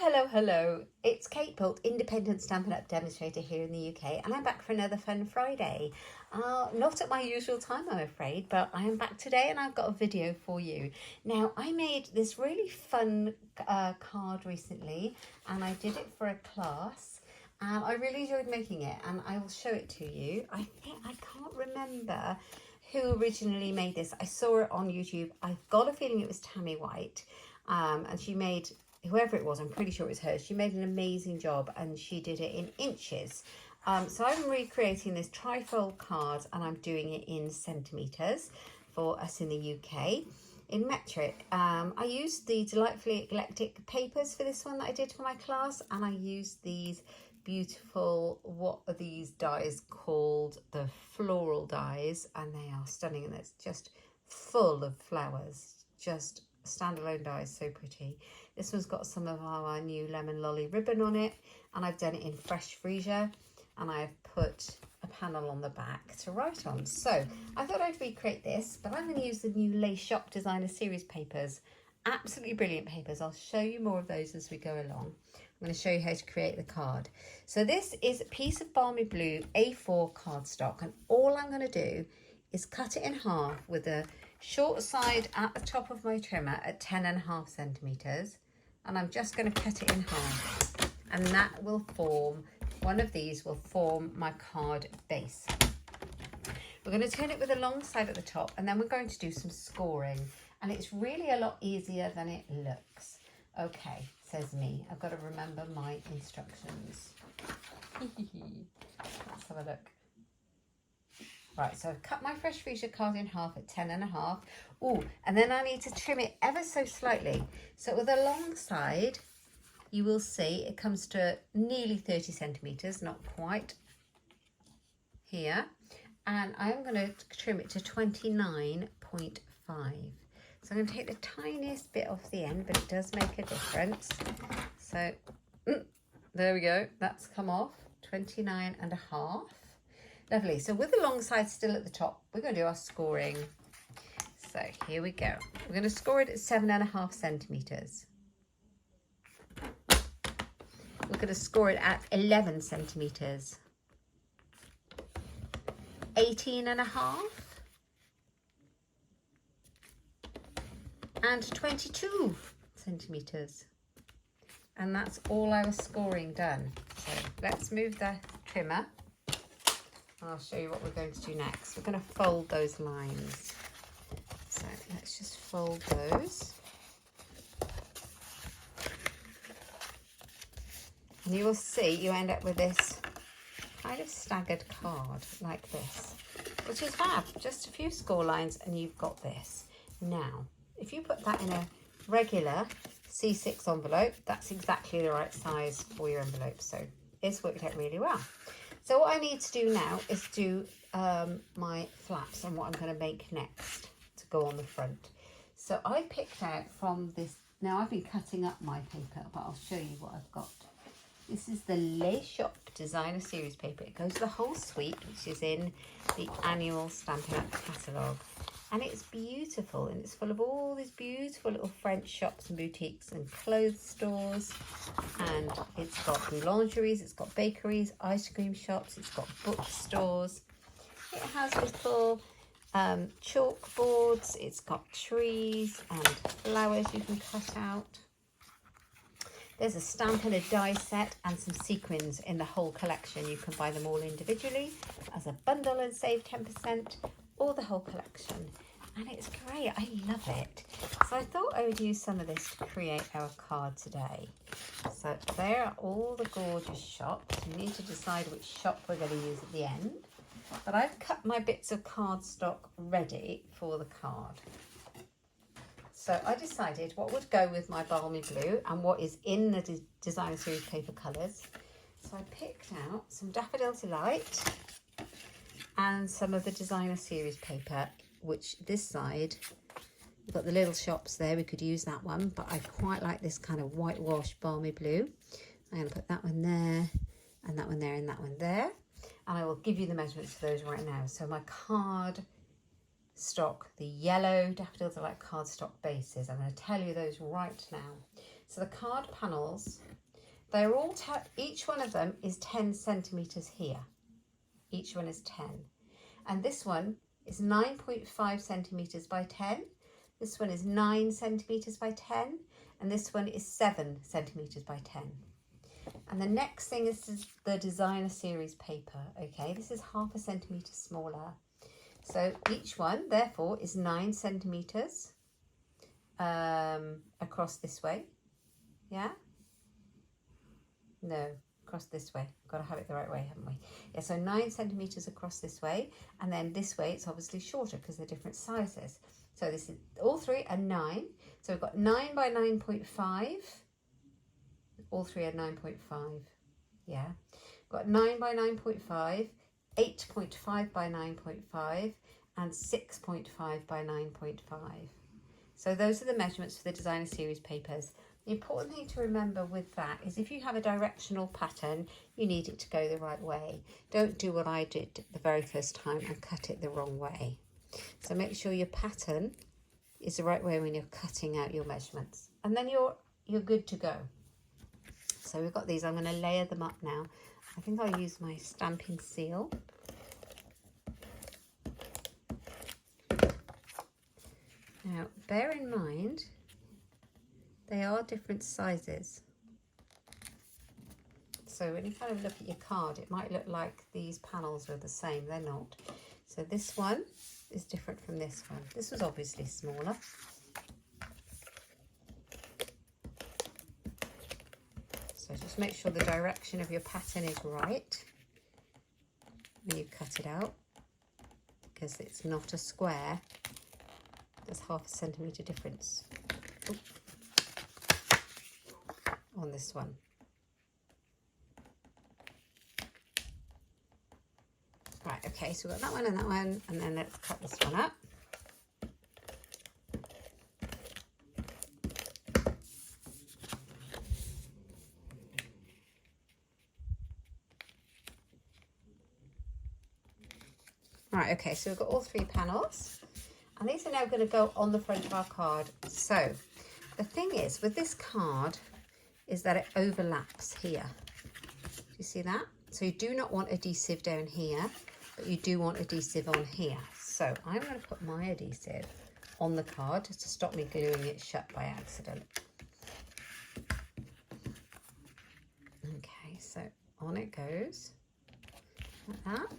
Hello. It's Kate Bolt, independent Stampin' Up demonstrator here in the UK, and I'm back for another fun Friday. Not at my usual time, I'm afraid, but I am back today and I've got a video for you. Now, I made this really fun card recently, and I did it for a class. I really enjoyed making it, and I will show it to you. I can't remember who originally made this. I saw it on YouTube. I've got a feeling it was Tammy White, and she made, whoever it was, I'm pretty sure it was her, she made an amazing job, and she did it in inches. So I'm recreating this trifold card, and I'm doing it in centimetres for us in the UK. In metric, I used the Delightfully Eclectic papers for this one that I did for my class, and I used these beautiful, what are these dies called? The floral dies, and they are stunning, and it's just full of flowers, just standalone dies, so pretty. This one's got some of our new lemon lolly ribbon on it, and I've done it in fresh freesia, and I've put a panel on the back to write on. So I thought I'd recreate this, but I'm going to use the new Lace Shop Designer Series papers. Absolutely brilliant papers. I'll show you more of those as we go along. I'm going to show you how to create the card. So this is a piece of Balmy Blue A4 cardstock, and all I'm going to do is cut it in half with a short side at the top of my trimmer at 10.5 centimetres, and I'm just going to cut it in half, and that will form, one of these will form my card base. We're going to turn it with a long side at the top, and then we're going to do some scoring, and it's really a lot easier than it looks. Okay, says me, I've got to remember my instructions. Let's have a look. Right, so I've cut my fresh freesia card in half at 10.5. Oh, and then I need to trim it ever so slightly. So with a long side, you will see it comes to nearly 30 centimetres, not quite, here. And I'm going to trim it to 29.5. So I'm going to take the tiniest bit off the end, but it does make a difference. So there we go, that's come off, 29.5. Lovely. So with the long side still at the top, we're going to do our scoring. So here we go. We're going to score it at 7.5 centimetres. We're going to score it at 11 centimetres. 18.5. And 22 centimetres. And that's all our scoring done. So let's move the trimmer. I'll show you what we're going to do next. We're going to fold those lines. So let's just fold those. And you will see you end up with this kind of staggered card like this, which is fab. Just a few score lines and you've got this. Now, if you put that in a regular C6 envelope, that's exactly the right size for your envelope. So it's worked out really well. So what I need to do now is do my flaps and what I'm going to make next to go on the front. So I picked out from this, now I've been cutting up my paper, but I'll show you what I've got. This is the Lace Shop Designer Series paper. It goes the whole suite, which is in the annual Stampin' Up catalogue. And it's beautiful, and it's full of all these beautiful little French shops and boutiques and clothes stores. And it's got boulangeries, it's got bakeries, ice cream shops, it's got bookstores. It has little chalkboards, it's got trees and flowers you can cut out. There's a stamp and a die set and some sequins in the whole collection. You can buy them all individually as a bundle and save 10%, or the whole collection. And it's great, I love it. So I thought I would use some of this to create our card today. So there are all the gorgeous shops. You need to decide which shop we're going to use at the end. But I've cut my bits of cardstock ready for the card. So I decided what would go with my Balmy Blue and what is in the Designer Series paper colours. So I picked out some Daffodil Delight and some of the Designer Series paper, which this side, we've got the little shops there, we could use that one, but I quite like this kind of whitewash Balmy Blue. I'm going to put that one there, and that one there, and that one there. And I will give you the measurements for those right now. So my card stock, the yellow Daffodil Delight cardstock bases, I'm going to tell you those right now. So the card panels, they're all, each one of them is 10 centimetres here. Each one is 10. And this one is 9.5 centimetres by 10. This one is 9 centimetres by 10. And this one is 7 centimetres by 10. And the next thing is the designer series paper. Okay, this is half a centimetre smaller. So each one, therefore, is 9 centimetres across this way. Yeah? No, across this way. Got to have it the right way, haven't we? Yeah, so 9 centimetres across this way. And then this way, it's obviously shorter because they're different sizes. So this is all three are 9. So we've got 9 by 9.5. All three are 9.5. Yeah. Got 9 by 9.5, 8.5 by 9.5, and 6.5 by 9.5. So those are the measurements for the designer series papers. The important thing to remember with that is if you have a directional pattern, you need it to go the right way. Don't do what I did the very first time and cut it the wrong way. So make sure your pattern is the right way when you're cutting out your measurements. And then you're good to go. So we've got these. I'm going to layer them up now. I think I'll use my stamping seal. Now, bear in mind, they are different sizes. So when you kind of look at your card, it might look like these panels are the same. They're not. So this one is different from this one. This was obviously smaller. So just make sure the direction of your pattern is right when you cut it out, because it's not a square. There's half a centimetre difference on this one. Right, okay, so we've got that one and that one, and then let's cut this one up. Right, okay, so we've got all three panels, and these are now going to go on the front of our card. So the thing is with this card is that it overlaps here. Do you see that? So you do not want adhesive down here, but you do want adhesive on here. So I'm going to put my adhesive on the card just to stop me gluing it shut by accident. Okay, so on it goes like that.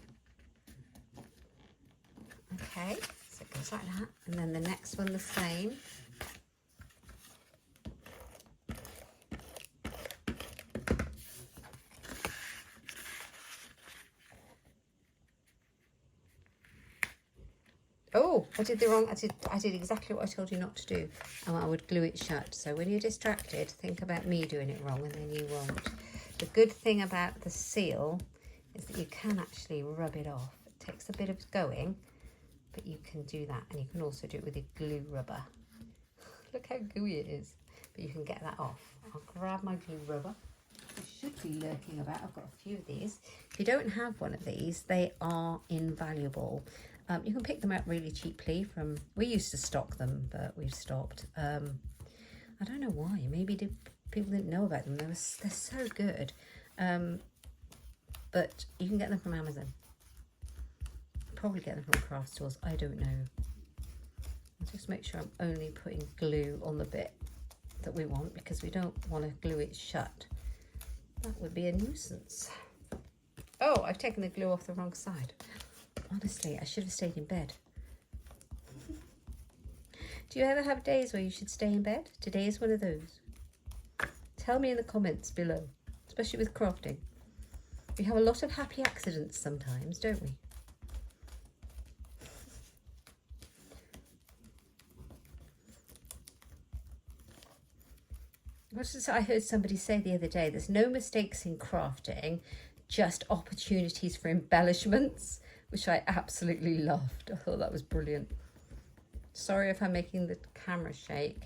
Okay, so it goes like that, and then the next one the same. Oh, I did the wrong, I did exactly what I told you not to do. And I would glue it shut. So when you're distracted, think about me doing it wrong and then you won't. The good thing about the seal is that you can actually rub it off. It takes a bit of going, but you can do that. And you can also do it with a glue rubber. Look how gooey it is. But you can get that off. I'll grab my glue rubber. It should be lurking about. I've got a few of these. If you don't have one of these, they are invaluable. You can pick them up really cheaply from, we used to stock them, but we've stopped. I don't know why, maybe people didn't know about them. They're so good. But you can get them from Amazon. Probably get them from craft stores, I don't know. I'll just make sure I'm only putting glue on the bit that we want, because we don't want to glue it shut. That would be a nuisance. Oh, I've taken the glue off the wrong side. Honestly, I should have stayed in bed. Do you ever have days where you should stay in bed? Today is one of those. Tell me in the comments below, especially with crafting. We have a lot of happy accidents sometimes, don't we? I heard somebody say the other day, there's no mistakes in crafting, just opportunities for embellishments, which I absolutely loved. I thought that was brilliant. Sorry if I'm making the camera shake,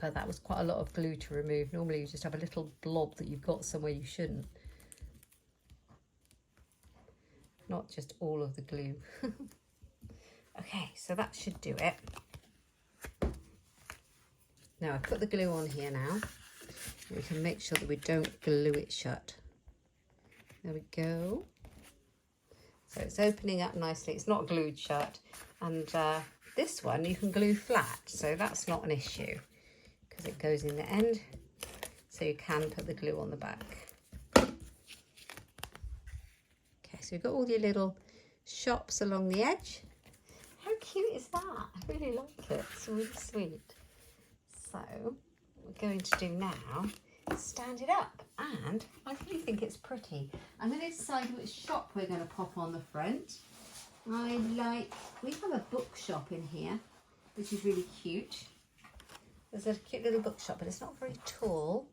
but that was quite a lot of glue to remove. Normally you just have a little blob that you've got somewhere you shouldn't. Not just all of the glue. Okay, so that should do it. Now I've put the glue on here now. We can make sure that we don't glue it shut. There we go. So it's opening up nicely. It's not glued shut. And this one you can glue flat, so that's not an issue because it goes in the end. So you can put the glue on the back. Okay, so you've got all your little shops along the edge. How cute is that? I really like it. It's really sweet. So what we're going to do now is stand it up, and I really think it's pretty. I'm going to decide which shop we're going to pop on the front. We have a bookshop in here, which is really cute. There's a cute little bookshop, but it's not very tall.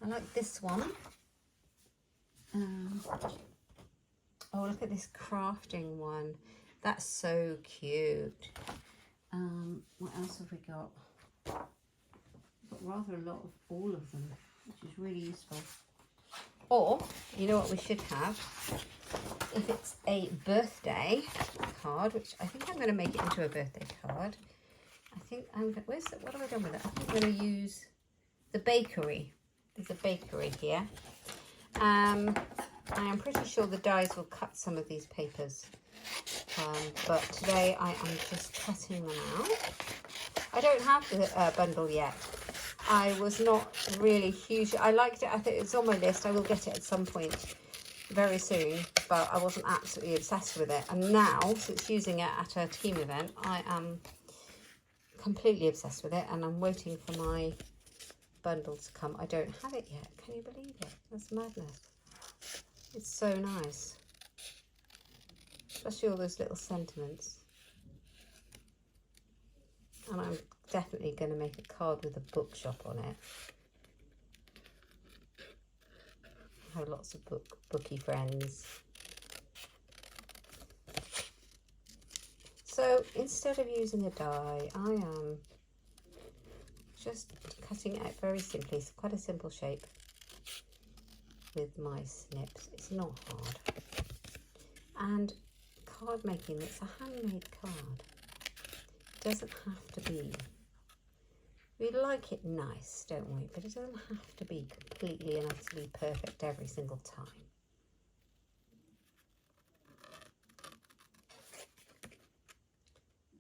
I like this one. Oh, look at this crafting one. That's so cute. What else have we got? We've got rather a lot of all of them, which is really useful. Or, you know what we should have? If it's a birthday card, which I think I'm going to make it into a birthday card. I think what have I done with it? I think I'm going to use the bakery. There's a bakery here. I am pretty sure the dies will cut some of these papers. But today I am just cutting them out. I don't have the bundle yet. I was not really huge. I liked it. I think it's on my list. I will get it at some point very soon, but I wasn't absolutely obsessed with it. And now, since using it at a team event, I am completely obsessed with it, and I'm waiting for my bundle to come. I don't have it yet. Can you believe it? That's madness. It's so nice. Especially all those little sentiments. And I'm definitely going to make a card with a bookshop on it. I have lots of bookie friends. So instead of using a die, I am just cutting it out very simply. It's quite a simple shape with my snips. It's not hard. And card making, it's a handmade card. It doesn't have to be. We like it nice, don't we? But it doesn't have to be completely and utterly perfect every single time.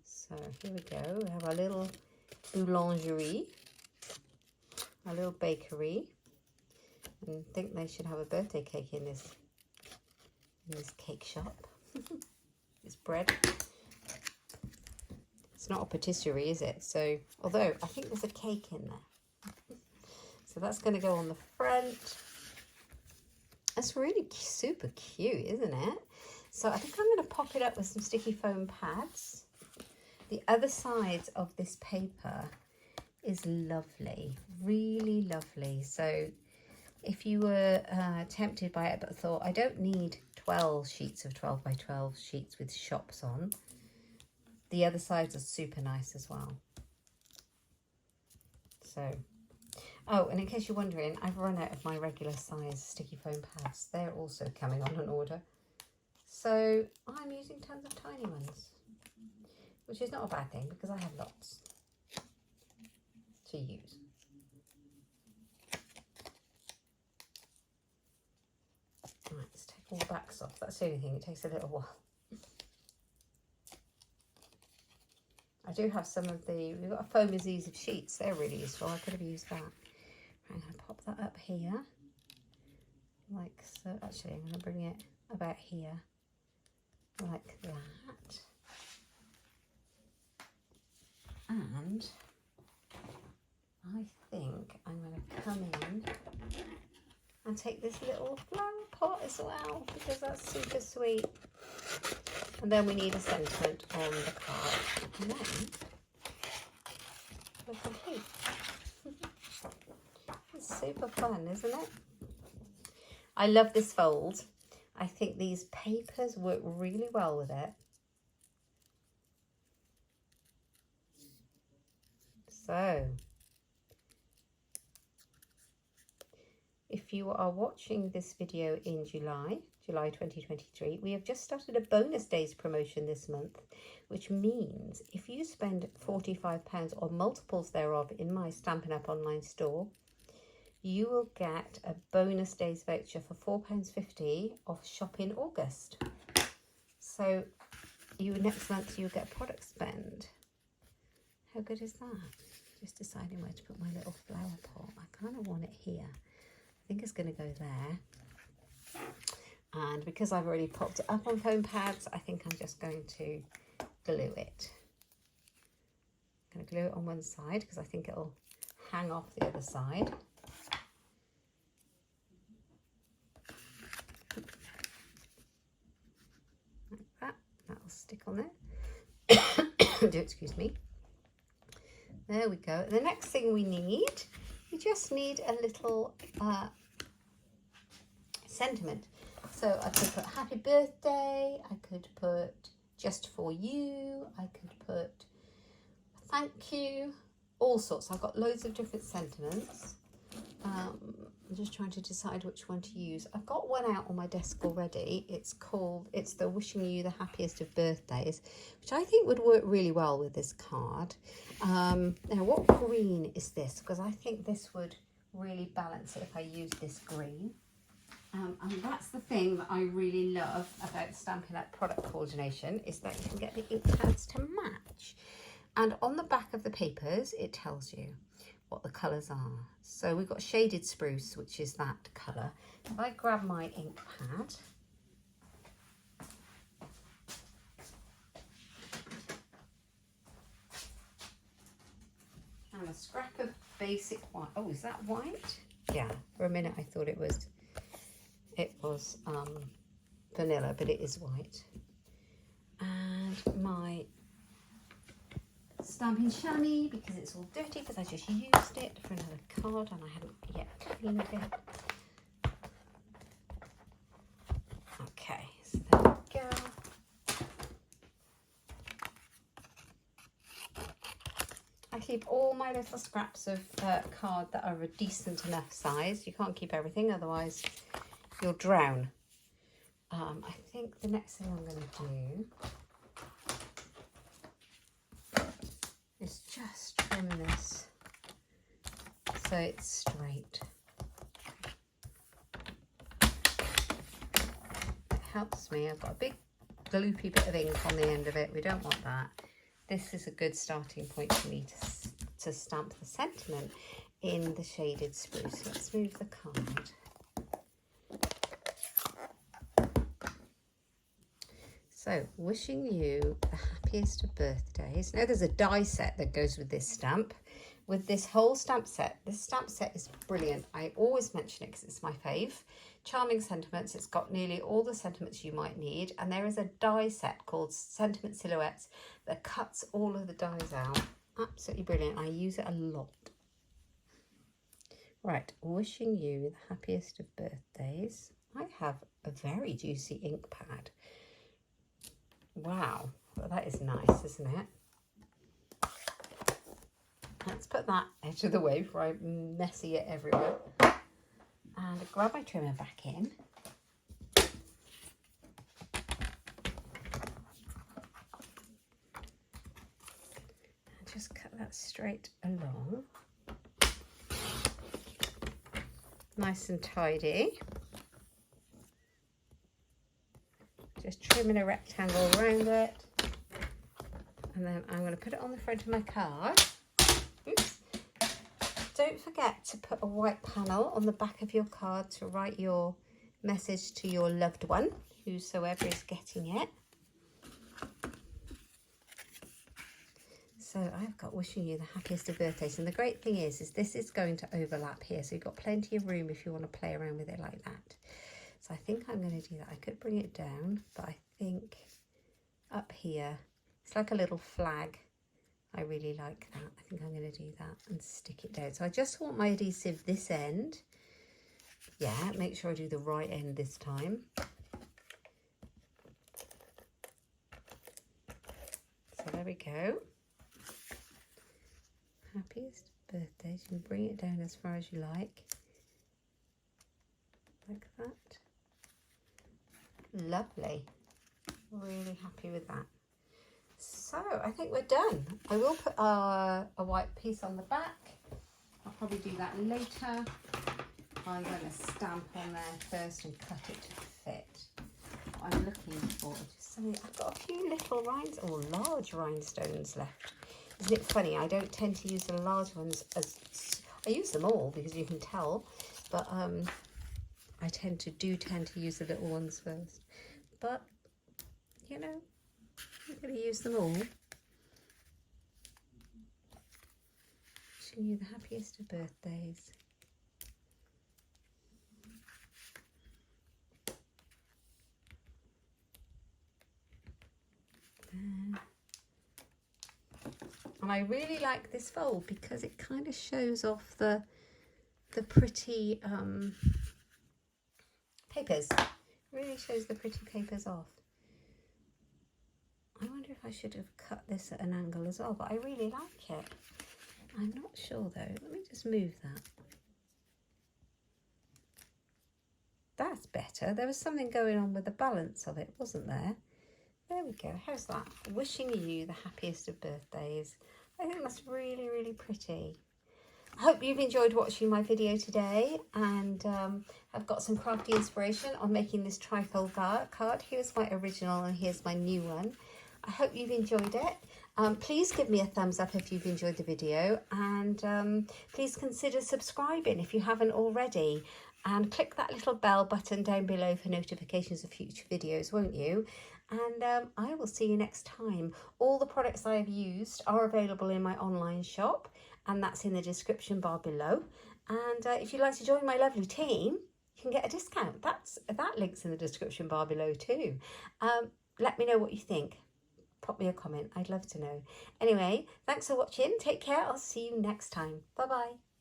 So here we go. We have our little boulangerie, our little bakery. And I think they should have a birthday cake in this cake shop. This bread. It's not a patisserie, is it? So, although I think there's a cake in there. So that's going to go on the front. That's really super cute, isn't it? So I think I'm going to pop it up with some sticky foam pads. The other side of this paper is lovely, really lovely. So if you were tempted by it but thought, I don't need 12 sheets of 12 by 12 sheets with shops on, the other sides are super nice as well. So, oh, and in case you're wondering, I've run out of my regular size sticky foam pads. They're also coming on an order. So I'm using tons of tiny ones, which is not a bad thing because I have lots to use. Right, let's take all the backs off. That's the only thing, it takes a little while. I do have some of we've got a foam adhesive sheets. They're really useful. I could have used that. I'm going to pop that up here. Like so. Actually, I'm going to bring it about here. Like that. And I think I'm going to come in and take this little flower pot as well, because that's super sweet. And then we need a sentiment on the card. And then we're complete. It's super fun, isn't it? I love this fold. I think these papers work really well with it. So, if if you are watching this video in July 2023, we have just started a bonus days promotion this month, which means if you spend £45 or multiples thereof in my Stampin' Up online store, you will get a bonus days voucher for £4.50 off shop in August. So next month you'll get a product spend. How good is that? Just deciding where to put my little flower pot. I kind of want it here. I think it's going to go there. And because I've already popped it up on foam pads, I think I'm just going to glue it. I'm going to glue it on one side because I think it'll hang off the other side. Like that. That'll stick on there. Excuse me. There we go. The next thing we just need a little sentiment. So I could put happy birthday, I could put just for you, I could put thank you, all sorts. I've got loads of different sentiments. I'm just trying to decide which one to use. I've got one out on my desk already. It's the wishing you the happiest of birthdays, which I think would work really well with this card. Now what green is this? Because I think this would really balance it if I use this green. And that's the thing that I really love about Stampin' Up product coordination, is that you can get the ink pads to match. And on the back of the papers, it tells you what the colours are. So we've got shaded spruce, which is that colour. If I grab my ink pad, and a scrap of basic white. Oh, is that white? Yeah, for a minute I thought it was vanilla, but it is white. And my stamping chamois, because it's all dirty because I just used it for another card and I hadn't yet cleaned it. Okay, so there we go. I keep all my little scraps of card that are a decent enough size. You can't keep everything, otherwise you'll drown. I think the next thing I'm going to do is just trim this so it's straight. It helps me. I've got a big gloopy bit of ink on the end of it. We don't want that. This is a good starting point for me to stamp the sentiment in the shaded spruce. Let's move the card. So, wishing you the happiest of birthdays. Now, there's a die set that goes with this stamp. With this whole stamp set, this stamp set is brilliant. I always mention it because it's my fave. Charming sentiments. It's got nearly all the sentiments you might need. And there is a die set called Sentiment Silhouettes that cuts all of the dies out. Absolutely brilliant. I use it a lot. Right, wishing you the happiest of birthdays. I have a very juicy ink pad. Wow, well, that is nice, isn't it? Let's put that out of the way before I messy it everywhere. And grab my trimmer back in. And just cut that straight along. Nice and tidy. Just trimming a rectangle around it, and then I'm going to put it on the front of my card. Oops. Don't forget to put a white panel on the back of your card to write your message to your loved one, whosoever is getting it. So I've got wishing you the happiest of birthdays, and the great thing is this is going to overlap here, so you've got plenty of room if you want to play around with it like that. So I think I'm going to do that. I could bring it down, but I think up here, it's like a little flag. I really like that. I think I'm going to do that and stick it down. So I just want my adhesive this end. Yeah, make sure I do the right end this time. So there we go. Happiest birthdays. You can bring it down as far as you like. like that. Lovely. Really happy with that. So I think we're done. I will put a white piece on the back. I'll probably do that later. I'm going to stamp on there first and cut it to fit. What I'm looking for, just something, I've got a few little large rhinestones left. Isn't it funny? I don't tend to use the large ones I use them all because you can tell, but I tend to use the little ones first. But you know, I'm going to use them all. Wishing you the happiest of birthdays. There. And I really like this fold because it kind of shows off the pretty papers. Really shows the pretty papers off. I wonder if I should have cut this at an angle as well, but I really like it. I'm not sure though. Let me just move that. That's better. There was something going on with the balance of it, wasn't there? There we go. How's that? Wishing you the happiest of birthdays. I think that's really, really pretty. I hope you've enjoyed watching my video today, and I've got some crafty inspiration on making this trifold card. Here's my original and here's my new one. I hope you've enjoyed it. Please give me a thumbs up if you've enjoyed the video, and please consider subscribing if you haven't already, and click that little bell button down below for notifications of future videos, won't you? And I will see you next time. All the products I have used are available in my online shop, and that's in the description bar below. And if you'd like to join my lovely team, you can get a discount. That link's in the description bar below too. Let me know what you think. Pop me a comment. I'd love to know. Anyway, thanks for watching. Take care. I'll see you next time. Bye-bye.